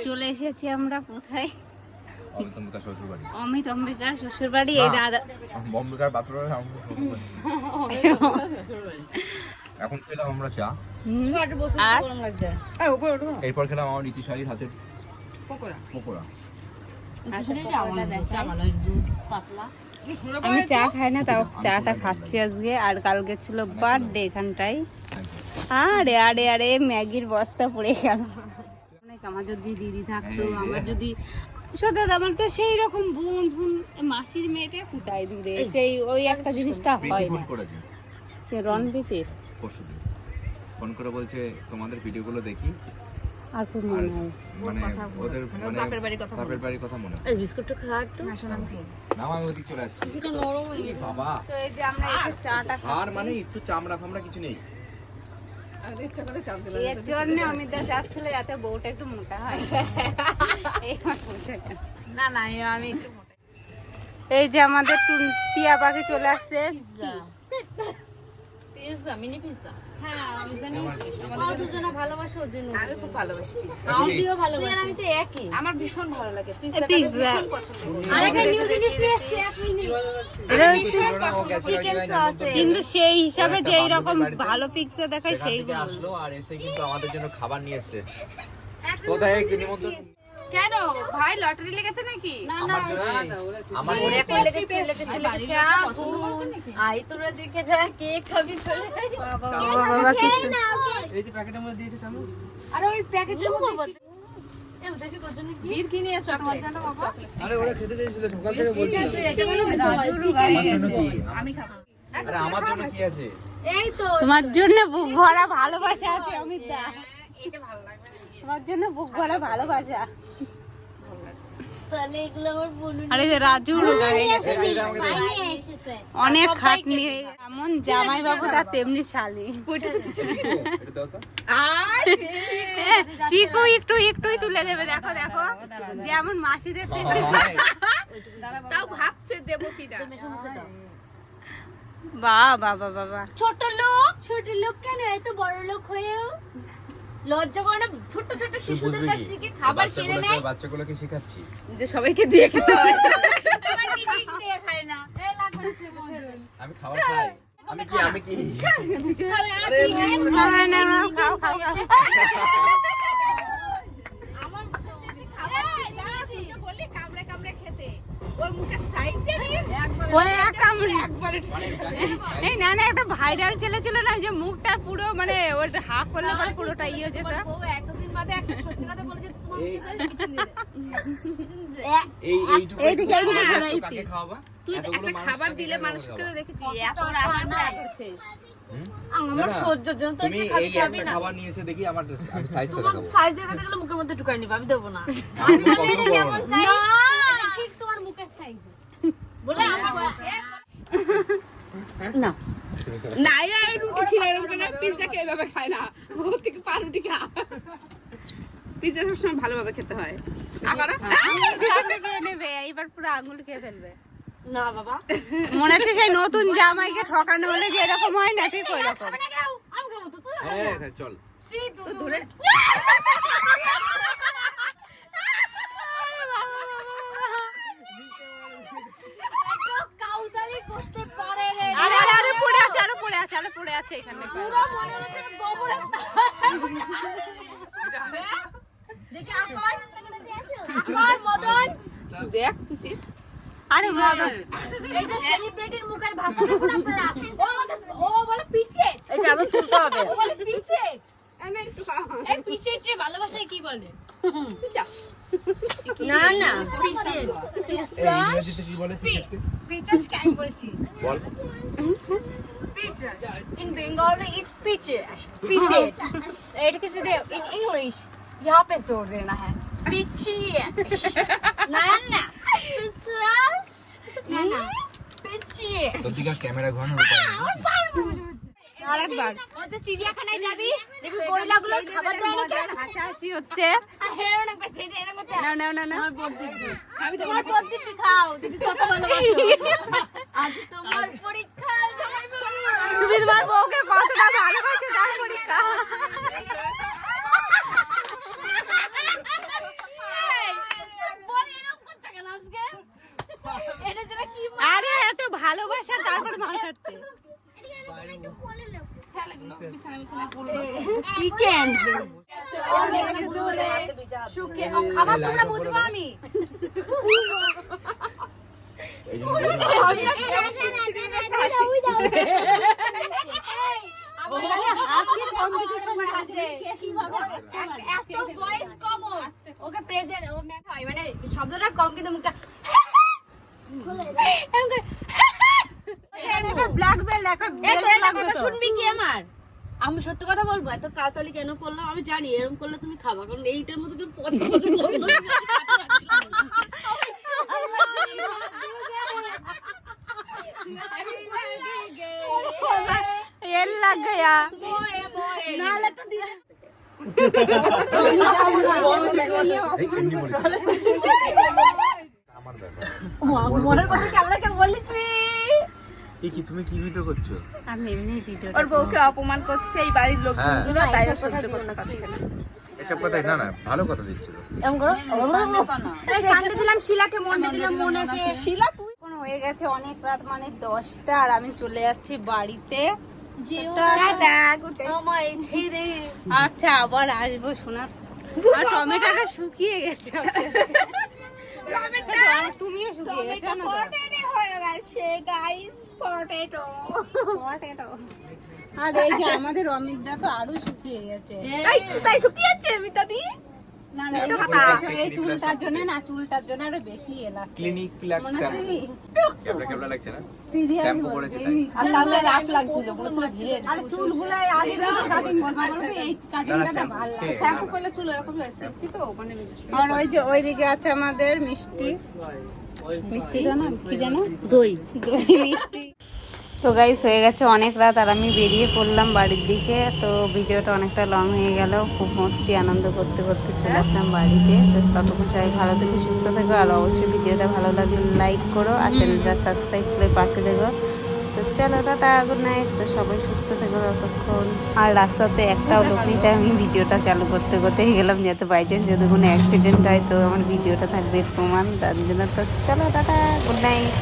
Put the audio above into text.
চলে এসেছি আমরা কোথায়? অমিত অম্বিকার শ্বশুর বাড়ি। এই দাদা এখন খেলাম আমরা চা, এরপর খেলাম আমার নীতিশালীর হাতের পকোড়া। আমি চা খাই না, তাও চাটা খাচ্ছি আজকে। আর কালকে ছিল বার্থডে এখানটাই। আরে আরে আরে ম্যাগির বস্তা পড়ে গেল। আমার যদি দিদি থাকতো, আমার যদি সত্যি আমার তো সেই রকম বোন বোন মাসির মেয়েটা কোথায় দূরে, সেই ওই একটা জিনিসটা হয় না। সে রণদীপের ফোন করে বলছে তোমাদের ভিডিওগুলো দেখি, আর খুব মনে হয় মানে ওদের মানে বাপের বাড়ির কথা মনে হয়। এই বিস্কুটটা খাওয়ার তো না, শোনাম খাই না, আমি ওদিক চলে যাচ্ছি। এটা নরম হয়ে গেছে বাবা। তো এই যে আমরা এসে চাটা খাচ্ছি, আর মানে একটু চামড়া ফামড়া কিছু নেই। এর জন্য অমিতা চাচ্ছিল যাতে বউটা একটু মোটা হয়। না না, আমি একটু মোটা। এই যে আমাদের টিয়া পাখি চলে আসছে। Pizza, mini pizza. হ্যাঁ, আমি জানি আমাদের দুজনা ভালোবাসে, ওর জন্য আমি খুব ভালোবাসি পিৎজা। আমিও ভালোবাসি, আমি তো একই। আমার ভীষণ ভালো লাগে পিৎজা, ভীষণ পছন্দ। আর একটা নিউ জিনিস নিয়ে এসেছে, আপনি এটা হচ্ছে চিকেন সস। কিন্তু সেই হিসাবে যে এরকম ভালো পিৎজা দেখায় সেইগুলো আসলো আর এসে কিন্তু আমাদের জন্য খাবার নিয়ে এসেছে। কোথায় কি নিমন্ত্রণ? কেন ভাই লটারি লেগেছে নাকি? না না, আমার ওরে কই লেগেছে আই তোরা দেখে যা, কেক খাবি চলে আয়। বাবা কিছু এই যে প্যাকেটের মধ্যে দিয়েছে সামনে। আরে ওই প্যাকেটের মধ্যে এই দেখি তোর জন্য কি বীর কিনে আছে তোমার জন্য বাবা। আরে ওরা খেতে দিয়েছিল সকাল থেকে বলছিল। আমি খাবো। আরে আমার জন্য কি আছে? এই তো তোমার জন্য বুক ভরা ভালোবাসা আছে অমিত দা। এটা ভালো লাগবে তোমার জন্য বুক ভরা ভালোবাসা। তাহলে এগুলো আমার বলুন। আরে রাজু অনেক খাটনি, এমন জামাই বাবু তার তেমনি শালি। চিকু একটু একটুই তুলে দেবে। দেখো দেখো যেমন মাসিদের তাও ভাবছে দেবো কিনা। বাবা বাবা বাবা, ছোট লোক কেন এত বড় লোক হয়েও লজ্জা করে না? ছোট ছোট শিশুদের কাছ থেকে খাবার কেড়ে নেয়। বাচ্চাগুলোকে শেখাচ্ছি যে সবাইকে দিয়ে খেতে হয়। আমার নিজে দিয়ে খায় না। এই লাগবে আমি খাবার খাই। আমি কি না না খাও খাও। আমার খাবার দাদা বললি কামড়ে কামড়ে খেতে, ওর মুখের সাইজ জানিস? ওই এক কামড়ে একবারে। এই না না, একটা ভাইরাল ছেলে ছিল না যে মুখটা পুরো মানে ওর হাফ করলে পরে পুরোটা ইয়ে হয়ে যেত। ও এতদিন বাদে একটা সত্যি কথা বলে যে তোমার মুখের সাইজ পিছন দিয়ে এইদিকে কাকে খাওয়াবা? তুই একটা খাবার দিলে মানুষকে দেখেছি এত রাগার শেষ। আমার সহ্যের জন্য তো তুমি এই একটা খাবার নিয়ে এসে দেখি আমার আমি সাইজটা দেখাবো। সাইজ দেখাতে গেলে মুখের মধ্যে ঢুকাই নিবা, আমি দেব না। কেমন সাইজ? ঠিক তোমার মুখের সাইজ বলে আমার না না আর রুটি ছিল এরকম করে পিৎজা কে এভাবে খায় না। ও থেকে পাউরুটি খা। পিৎজা সবসময় ভালোভাবে খেতে হয়। আবার নেবে এইবার পুরো আঙুল খেয়ে ফেলবে। না বাবা, মনে হচ্ছে সেই নতুন জামাইকে ঠকানো হলে যে এরকম হয় না, ঠিক ওই রকম। আমি খাবো তো, তুই হ্যাঁ চল তো ধরে। আরে আরে আরে পড়ে আছে, আরে পড়ে আছে, আরে পড়ে আছে এখানে। পুরো মনে হচ্ছে গোবরের দেখি আকর মদন দেখ পিসিট। আরে মদন এই যে সেলিব্রিটির মুখের ভাষা দেখুন আপনারা। ও বলে পিসিট, এই চাদর তুলতে হবে। ও বলে পিসিট। আমি একটু এই পিসিট রে ভালোবাসায় কি বলে? পিচাস। না না পিসিট। ইংরেজিতে কি বলে পিচকে? পিচাস কাই বলছি বল। Pizza. In Bengali, it's peaches. Pieces. এটা কিছু দে in English. यहाँ पे जोर देना है. Peaches. না না. Peaches. না না. Peaches. তোর দিকে ক্যামেরা ঘোরানোর উপায় নেই। আরেকবার ওই যে চিড়িয়াখানায় যাবি, দেখবি গরিলাগুলোর খাবার দেয় না কেন? হাসাহাসি হচ্ছে। হেরো না পাশে এর মধ্যে। না না না না। আমার বড় দিদি। আমি তোমার বড় দিদি খাও। দিদি কত ভালোবাসো। আজ তোমার পরীক্ষা জামাই বাবু। তুমি তোমার বউকে কতটা ভালোবাসো তার পরীক্ষা। ভালোবাসা তারপর মার খাচ্ছে। চিকেন খাবার তোমরা বুঝবো আমি এই জন্য হাসির কম্পিটিশন এত ভয়েস কম ওকে প্রেজেন্ট ও হয় মানে শব্দটা কম কিন্তু মুখটা ব্ল্যাক বেল একটা কথা শুনবি কি আমার আমি সত্যি কথা বলবো এত কাতালি কেন করলাম আমি জানি এরকম করলে তুমি খাবা কারণ এইটার মধ্যে তুমি পচা পচা করবে ये लग गया নালে তো দিবে এই এমনি বলেছি আমার ব্যাপার মনের কথা ক্যামেরা কে বলেছি এই কি তুমি কি ভিডিও করছো? আমি এমনি ভিডিও ওর বউকে অপমান করছে এই বাড়ির লোকজনগুলো তাই ও সহ্য করতে পারছে না এসব কথা না না ভালো কথা দিচ্ছিল। এমন করো এই সানডে দিলাম শিলাকে মন্ডে দিলাম মনেকে শিলা তুই এখন হয়ে গেছে অনেক রাত মানে 10টা আর আমি চলে যাচ্ছি বাড়িতে। টাটা আমার এই ছেড়ে আচ্ছা আবার আসবো শোনা। আর টমেটোটা শুকিয়ে গেছে। তুমিও শুকিয়ে গেছো না? পটেটো হয়ে গেছে গাইস পটেটো আর এই যে আমাদের অমিতদা তো আরো শুকিয়ে গেছে। তাই শুকিয়েছে মিতাদি না না এই চুলটার জন্য না চুলটার জন্য আরো বেশি এলাকা ক্লিনিক প্লাক শ্যাম্পু কেমন লাগছে না? শ্যাম্পু করেছে তাই আর তাহলে রাফ লাগছিল বলেছিল ভিড়ে আর চুলগুলো আগে কাটিং করবো এই কাটিংটা ভালো লাগে। শ্যাম্পু করলে চুল এরকম হয়েছে কি তো মানে আর ওই যে ওইদিকে আছে আমাদের মিষ্টি জানো কি জানো দই মিষ্টি। তো গাইস হয়ে গেছে অনেক রাত আর আমি বেরিয়ে পড়লাম বাড়ির দিকে। তো ভিডিওটা অনেকটা লং হয়ে গেল, খুব মস্তি আনন্দ করতে করতে চলে আসলাম বাড়িতে। তো ততক্ষণ সবাই ভালো থেকে সুস্থ থেকো আর অবশ্যই ভিডিওটা ভালো লাগলে লাইক করো আর চ্যানেলটা সাবস্ক্রাইব করে পাশে দেখো। তো চলো টাটা গুড নাইট। তো সবাই সুস্থ থেকো ততক্ষণ। আর রাস্তাতে একটাও লোক নিতে আমি ভিডিওটা চালু করতে করতেই গেলাম যাতে বাই চান্স যদি কোনো অ্যাক্সিডেন্ট হয় তো আমার ভিডিওটা থাকবে প্রমাণ তার জন্য। তো চলো টাটা গুড নাইট।